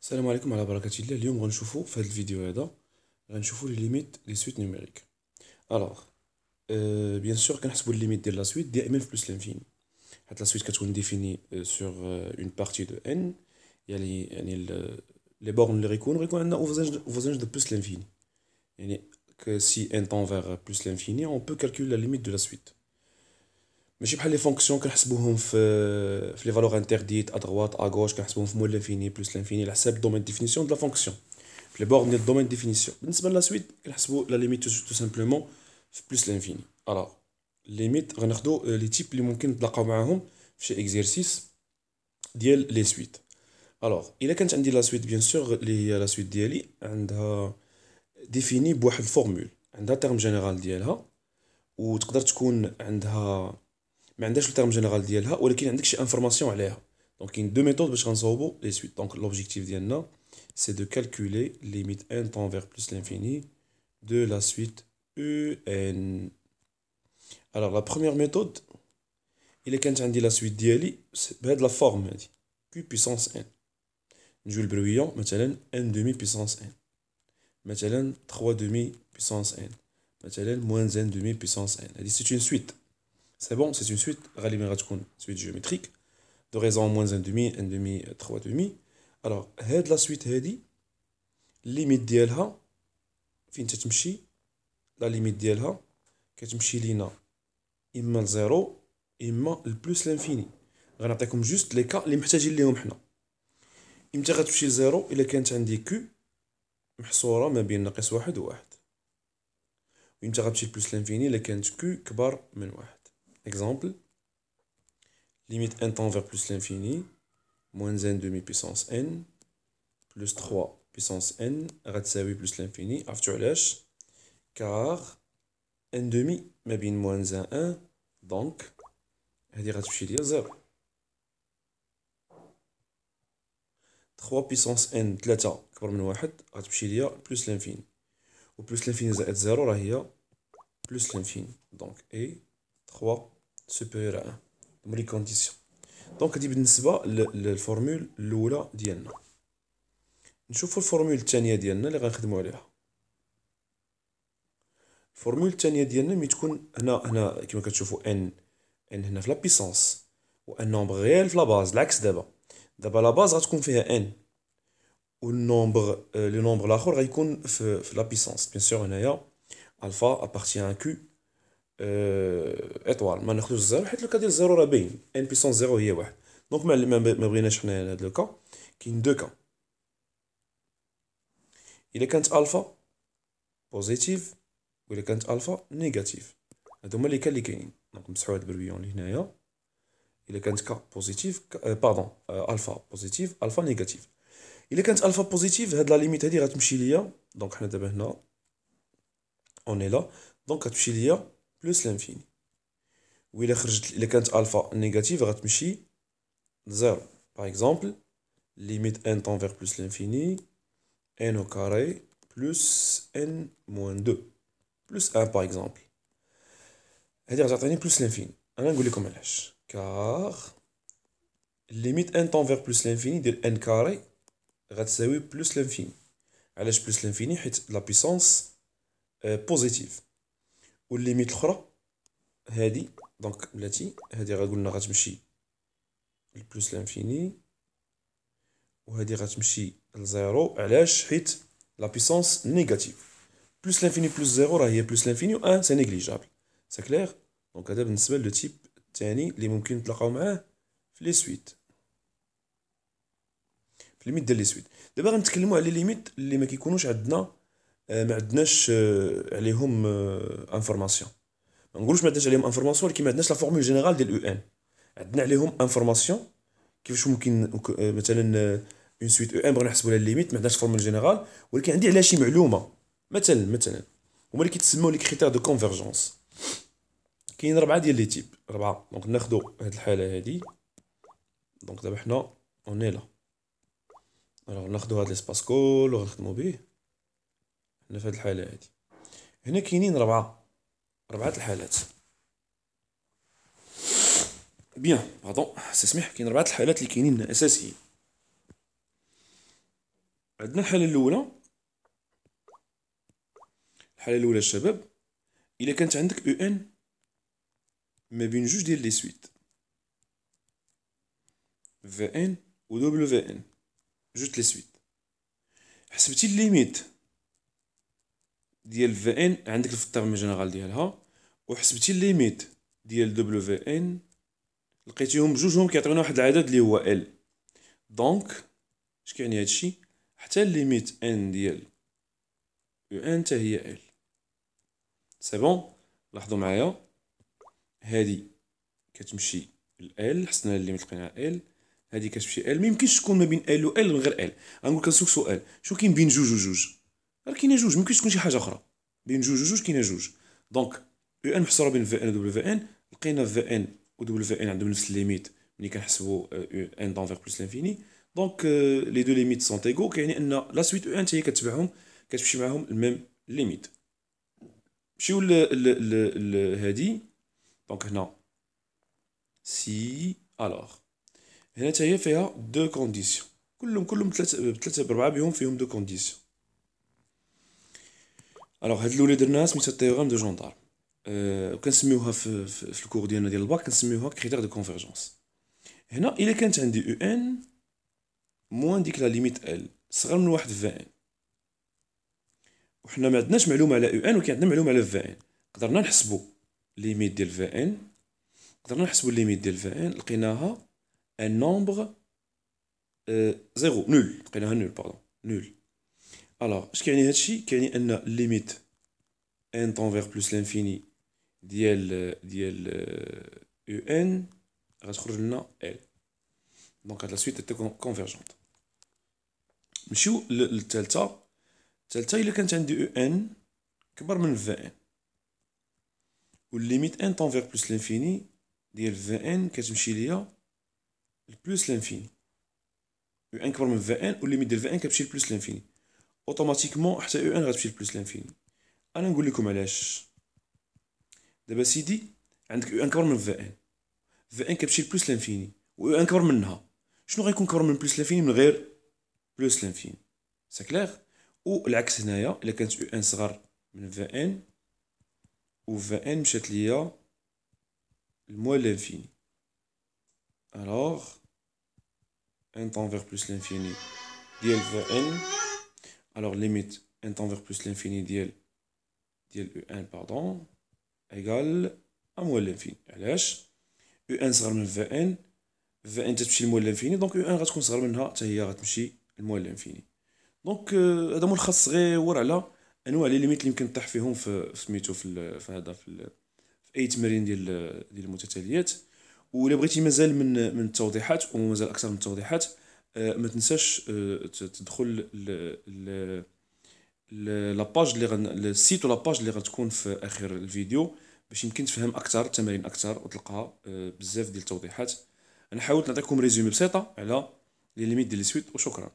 السلام عليكم على بركة الله. اليوم غنشوفو في هذا الفيديو هذا غنشوفو لي ليميت لي سويت نيميريك. الوغ بيان سور كنحسبو ليميت ديال لا سويت دائما في بلوس لانفيني، حيت لا سويت كتكون ديفيني سور اون بارتي دو ان، يعني لي بورن اللي غيكون عندنا اوفازانج دو بلوس لانفيني. يعني que si n tend vers plus l'infini, on peut calculer la limite de la suite. ماشي بحال لي فونكسيون كنحسبوهم في لي فالور انترديت ا droite ا gauche، كنحسبوهم في مول لانفيني بلس لانفيني على حساب الدومين ديفينيسيون دو لا فونكسيون في لي بورن ديال الدومين ديفينيسيون. بالنسبه لا سويت كنحسبوا لا ليميت تو سامبلومون في بلس لانفيني. الوغ ليميت غناخدو لي تيب اللي ممكن نتلاقاو معاهم في شي اكزرسيس ديال لي سويت. الوغ الا كانت عندي لا سويت بيان سور اللي هي لا سويت ديالي عندها ديفيني بواحد الفورمول، عندها تيرم جينيرال ديالها، وتقدر تكون عندها ما عندهاش التيرم جينيرال ديالها ولكن عندك شي انفورماسيون عليها. دونك كاين دو ميثود باش غنصاوبو لي سويت. دونك لوبجيكتيف ديالنا سي دو كالكولي ليميت n tend vers plus l'infini de la suite un. alors la première méthode الا كانت عندي لا سويت ديالي بهاد لا فورم هادي q puissance n، نجيو البرويون مثلا n demi puissance n، مثلا 3 demi puissance n، مثلا moins n demi puissance n. هادي سي اون سويت. C'est bon, c'est une suite, غالبا غتكون suite géométrique de raison moins 1 demi, 1 demi, 3 demi. Alors, هاد لا سويت هادي الليميت ديالها فين تتمشي؟ لا ليميت ديالها كتمشي لينا اما لزيرو اما لبلوس لانفيني. غنعطيكم جوست لي كا اللي محتاجين ليهم حنا. امتى غتمشي لزيرو؟ الا كانت عندي كيو محصوره ما بين ناقص واحد وواحد، وامتى غتمشي لبلوس لانفيني؟ الا كانت كيو كبر من واحد. exemple limite n tend vers plus l'infini, moins n demi puissance n, plus 3 puissance n, غتساوي plus l'infini. عرفتو علاش؟ car n demi ما بين moins 1 دونك هادي غتمشي ليا 0. 3 puissance n 3 كبر من واحد غتمشي ليا plus l'infini، و plus l'infini زائد 0 راه هي plus l'infini. دونك اي 3 supérieur à 1 هما لي كونديسيون. دونك هادي بالنسبه للفورمول الاولى ديالنا. نشوفوا الفورمول الثانيه ديالنا اللي غنخدموا عليها. الفورمول الثانيه ديالنا ملي تكون هنا كما كتشوفوا ان هنا في لا بيسونس و ان نومبر ريال في لا باز. العكس دابا لا باز غتكون فيها ان والنومبر لو نومبر الاخر غيكون في لا بيسونس. بيان سور هنايا الفا ابارتيان كيو ايطوال، ما ناخذوش الزيرو حيت لو كا ديال الزيرو راه باين ان بيسونس زيرو هي واحد. دونك ما بغيناش حنا هذا لو كا. كاين دو كا، الا كانت الفا بوزيتيف وإلا كانت الفا نيجاتيف. هادو هما لي كان اللي كاينين. دونك نمسحو هاد البرويون اللي هنايا. الا كانت كا بوزيتيف باردون الفا بوزيتيف الفا نيجاتيف. الا كانت الفا بوزيتيف هاد لا ليميت هادي غتمشي ليا، دونك حنا دابا هنا اوني لا، دونك غتمشي ليا بلوس لانفيني. وإلا خرجت الا كانت الفا نيجاتيف غتمشي لزيرو. باغ اكزومبل ليميت ان طون فيغ بلوس لانفيني ان au carré plus n moins 2 plus 1 par exemple. هادي غتعطيني بلوس لانفيني. انا نقول لكم علاش. كار ليميت ان طون فيغ بلوس لانفيني ديال ان كاري غتساوي بلوس لانفيني. علاش بلوس لانفيني؟ حيت لا بيسونس بوزيتيف. والليميت الاخرى هادي دونك بلاتي هادي غنقولنا غتمشي لبلوس لانفيني وهادي غتمشي لزيرو. علاش؟ حيت لا بيسونس نيجاتيف. بلوس لانفيني بلوس زيرو راه هي بلوس لانفيني و 1 سي نيجليجابل. سي كلير؟ دونك هذا بالنسبه لو تيب الثاني اللي ممكن نتلاقاو معاه في لي سويت، في ليميت ديال لي سويت. دابا غنتكلموا على لي ليميت اللي ما كيكونوش عندنا ما عندناش عليهم انفورماسيون. ما نقولوش ما عندناش عليهم انفورماسيون ولكن ما عندناش لا فورمول جينيرال ديال او ان. عندنا عليهم انفورماسيون كيفاش ممكن مثلا اون سويت او ان بغينا نحسبوا لها الليميت ما عندناش فورمول جينيرال ولكن عندي عليها شي معلومه. مثلا هما اللي كيتسموا لي كريتير دو كونفرجونس. كاين 4 ديال لي تيب 4. دونك ناخذوا هاد الحاله هادي. دونك دابا حنا اوني لا، الوغ ناخذوا هاد ليسباس كول وغنخدموا به. حنا في هاد الحاله هادي هنا كاينين 4 الحالات. بيان باردون سي سمح، كاين 4 الحالات اللي كاينين اساسيين. عندنا الحالة الأولى. الحالة الأولى الشباب، إلا كانت عندك او ان ما بين جوج ديال لي سويت في ان و دبليو في ان، جوج لي سويت، حسبتي الليميت ديال في ان عندك في الترم جينيرال ديالها، وحسبتي الليميت ديال دبليو في ان، لقيتيهم بجوجهم كيعطيونا واحد العدد اللي هو ال. دونك اش كيعني هادشي؟ حتى الليميت ان ديال او ان حتى هي ال. سي بون، لاحظوا معايا، هادي كتمشي ل حسنا الليميت لقيناها ال، هادي كتمشي ال. ميمكنش تكون ما بين ال و ال من غير ال. غنقول لك نسولك سؤال، شنو كاين بين جوج و جوج؟ راه كاينه جوج، ميمكنش تكون شي حاجه اخرى. بين جوج و جوج كاينه جوج. دونك او ان محصوره بين في ان و دبليو في ان، لقينا في ان و دبليو في ان عندهم نفس الليميت ملي كنحسبوا ان دونفير بلس لانفيني. دونك لي دو ليميت سون ايغو، كيعني ان لا سويت او ان هي كتبعهم، كتمشي معاهم الميم ليميت. نمشيو هادي. دونك هنا سي الوغ، هنا حتى هي فيها دو كونديسيون، كلهم بثلاثه بربعه بهم فيهم دو كونديسيون. الوغ هاد الاولى درناها سميتها التيوريم دو جوندارم، وكنسميوها في الكور ديالنا ديال الباك كنسميوها كريتير دو كونفيرجونس. هنا الا كانت عندي او ان موان ديك لا ليميت ال صغر من واحد في ان، وحنا ما عندناش معلومه على او ان ولكن عندنا معلومه على في ان، قدرنا نحسبوا ليميت ديال في ان، قدرنا نحسبوا ليميت ديال في ان، لقيناها ان نومبر زيرو، نول، لقيناها نول، باردون، نول. الوغ اش كيعني هادشي؟ كيعني ان ليميت ان طونفيغ بلس لانفيني ديال او ان غتخرج لنا ال. دونك هاد لا سويت تاع كونفيرجونت. نمشيو للثالثه. الثالثه الا كانت عندي او ان كبر من في ان، والليميت ان طونفيغ بلس لانفيني ديال في ان كتمشي ليا لبلس لانفيني. او ان كبر من في ان والليميت ديال في ان كتمشي لبلس لانفيني، اوتوماتيكمون حتى او ان غتمشي لبلس لانفيني. انا نقول لكم علاش. دابا سيدي عندك او ان كبر من في ان، في ان كتمشي لبلس لانفيني، و او ان كبر منها، شنو غيكون كبر من بلس لانفيني من غير بلس لانفيني؟ سي كلير. والعكس هنايا، الا كانت او ان صغر من في ان و في ان مشات ليا الموال لانفيني، الوغ ان طونفيغ بلس لانفيني ديال في ان، الوغ ليميت ان طونفيغ بلس لانفيني ديال او ان باردون ايغال ا موال لانفيني. علاش؟ او ان صغر من في ان، في ان تتمشي لموال لانفيني، دونك او ان غتكون صغر منها حتى هي غتمشي لموال لانفيني. دونك هذا ملخص صغير على انواع لي ليميت اللي يمكن طيح فيهم في سميتو في هذا في اي تمرين ديال المتتاليات. ولا بغيتي مازال من التوضيحات ومازال اكثر من التوضيحات، ما تنساش تدخل لاباج اللي السيت ولا باج اللي غتكون في اخر الفيديو، باش يمكن تفهم اكثر التمارين اكثر وتلقى بزاف ديال التوضيحات. انا حاولت نعطيكم ريزومي بسيطه على لي ليميت ديال لي سويت، وشكرا.